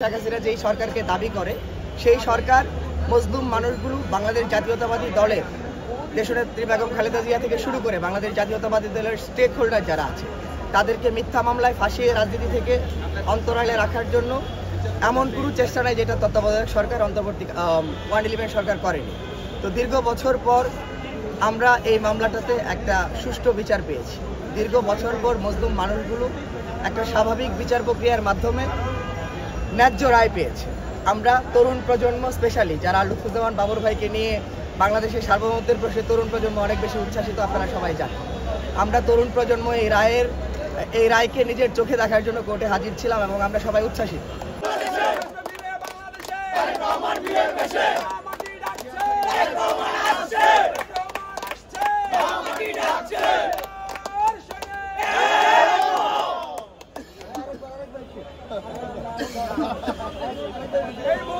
শেখ হাসিনা যেই সরকারকে দাবি করে সেই সরকার মজলুম মানুষগুলো বাংলাদেশ জাতীয়তাবাদী দলের দেশনেত্রী বেগম খালেদা জিয়া থেকে শুরু করে বাংলাদেশ জাতীয়তাবাদী দলের স্টেক হোল্ডার যারা আছে তাদেরকে মিথ্যা মামলায় ফাঁসিয়ে রাজনীতি থেকে অন্তরালে রাখার জন্য এমন কোনো চেষ্টা নাই যেটা তত্ত্বাবধায়ক সরকার অন্তর্বর্তী 111 সরকার করেনি। তো দীর্ঘ বছর পর আমরা এই মামলাটাতে একটা সুষ্ঠু বিচার পেয়েছি। দীর্ঘ বছর পর মজলুম মানুষগুলো একটা স্বাভাবিক বিচার প্রক্রিয়ার মাধ্যমে ন্যায্য রায় পেয়েছে। আমরা তরুণ প্রজন্ম স্পেশালি যারা লুৎফুজ্জামান বাবর ভাইকে নিয়ে বাংলাদেশের সার্বভৌমত্বের প্রশ্নে তরুণ প্রজন্ম অনেক বেশি উচ্ছ্বাসিত, আপনারা সবাই জানেন। আমরা তরুণ প্রজন্ম এই রায়কে নিজের চোখে দেখার জন্য কোর্টে হাজির ছিলাম এবং আমরা সবাই উচ্ছ্বাসিত। এই